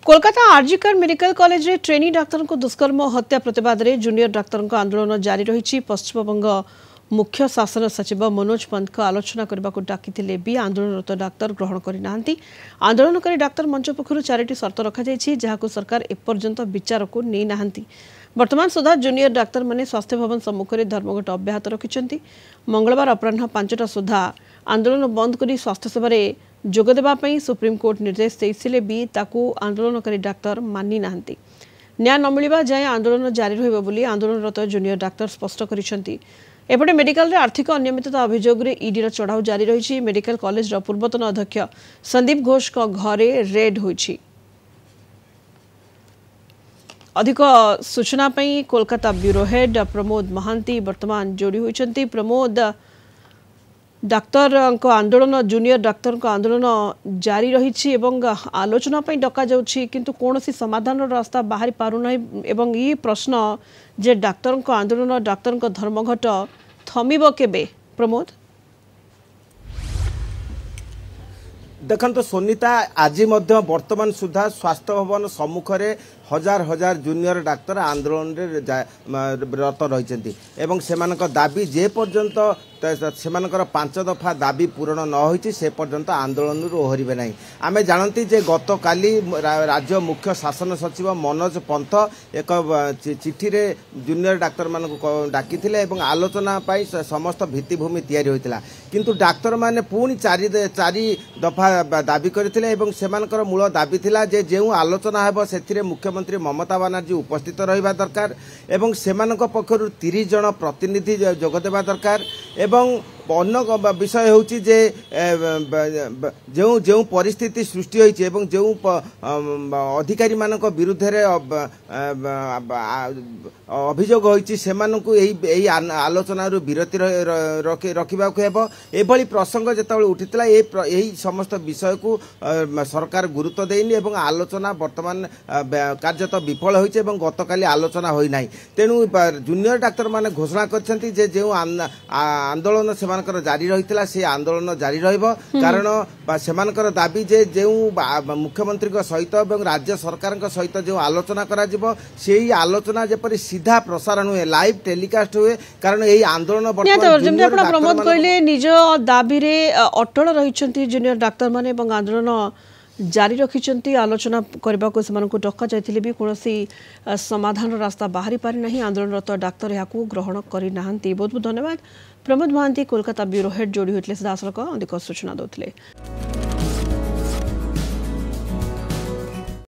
Kolkata RG Kar medical college रे trainee doctor को दुष्कर्म और हत्या प्रतिवाद रे जूनियर डाक्तर आंदोलन जारी रही। पश्चिमबंग मुख्य शासन सचिव मनोज पंत को आलोचना करने को डाकिथिले भी आंदोलनरत डाक्तर ग्रहण करना। आंदोलनकारी डाक्तर मंच पक्षर 4टी शर्त रखा जहां सरकार एपर्यंत विचार को नहीं नाहंती। वर्तमान सुधा जूनियर डाक्तर माने स्वास्थ्य भवन सम्मुख में धर्मघट अब्याहत रखिंट। मंगलवार अपराह 5टा सुधा आंदोलन बंद कर स्वास्थ्य सेवा जोगदेवाई सुप्रीमकोर्ट निर्देश देते भी ताकू आंदोलनकारी डाक्तर मानि नाहंती। न्याय न मिलवा जाए आंदोलन जारी रहिबो बोली आंदोलनरत जूनियर डाक्तर स्पष्ट करिसेंती। एपटे मेडिकल रे आर्थिक अनियमितता अभियोग रे ईडी चढ़ाऊ जारी रही। मेडिकल कॉलेज पूर्वतन अध्यक्ष संदीप घोष को घरे रेड होइछि। अधिक सूचना पई कोलकाता ब्यूरो हेड प्रमोद महांती वर्तमान जोड़ी होइछंती। प्रमोद, डाक्तर आंदोलन जूनियर डाक्तर आंदोलन जारी रही आलोचना डका जाउछि किंतु कोनोसी समाधान रास्ता बाहरी पारुना एवं ये प्रश्न जे डाक्तर आंदोलन डाक्तर धर्मघट थमिबो केबे? प्रमोद, देखो सोनिता, आज वर्तमान सुधा स्वास्थ्य भवन सम्मुख में हजार हजार जूनियर डाक्तर आंदोलन रत रही एवं सेमानक दाबी जे पर्यंत सेमानकर 5 दफा दाबी पूरण न होइछि से पर्यंत आंदोलन ओहरिबे नहीं। आमे जानती जे गत काली राज्य मुख्य शासन सचिव मनोज पंत एक चिठी रे जूनियर डाक्तर मानक डाकिथिले एवं आलोचना पाई समस्त भित्तिभूमि तैयारी होइतिला किंतु डाक्तर माने पुणी 4 दफा दाबी करथिले एवं सेमानकर मूल दाबी थिला जे जेउ आलोचना हेबो सेथिरे मुख्यमंत्री ममता बनर्जी उपस्थित रहिबा दरकार एवं सेमानक पक्षरु 30 जन प्रतिनिधि जोगदेबा दरकार एवं अन्य विषय होची जे जो जो परिस्थिति सृष्टि होइछि एवं जो अधिकारी मानक विरुद्ध रे अभियोग होइछि सेमानकु एही आलोचना रु विरति रखिबा को हेबो। एभली प्रसंग जेतबेले उठितला एही समस्त विषय को सरकार गुरुत्व देइनि एवं आलोचना वर्तमान कार्यत विफल होइछि एवं गतकाली आलोचना होई नाही। तेनु जूनियर डाक्तर माने घोषणा करछन्ती जे जो आंदोलन जारी रही से आंदोलन जारी रहिबो कारण सेमानकर दाबी जे जो मुख्यमंत्री सहित एवं राज्य सरकार सहित जो आलोचना करा जिवो सेही आलोचना जेपरि सीधा प्रसारण हुए लाइव टेलीकास्ट हुए कारण यही आंदोलन प्रमोद कहले निज दाबी रे अटल रही जूनियर डाक्तर माने एवं आंदोलन जारी रखिंट। आलोचना करने को सेमानकु डका जाइथिले भी कोनोसी समाधान रास्ता बाहरी पारि नहीं। आंदोलनरत डाक्तर याकू ग्रहण करि नाहंती। बहुत बहुत धन्यवाद प्रमोद महांती कोलकाता ब्यूरो हेड जोड़ी होइतले सीधा अधिक सूचना दौथिले।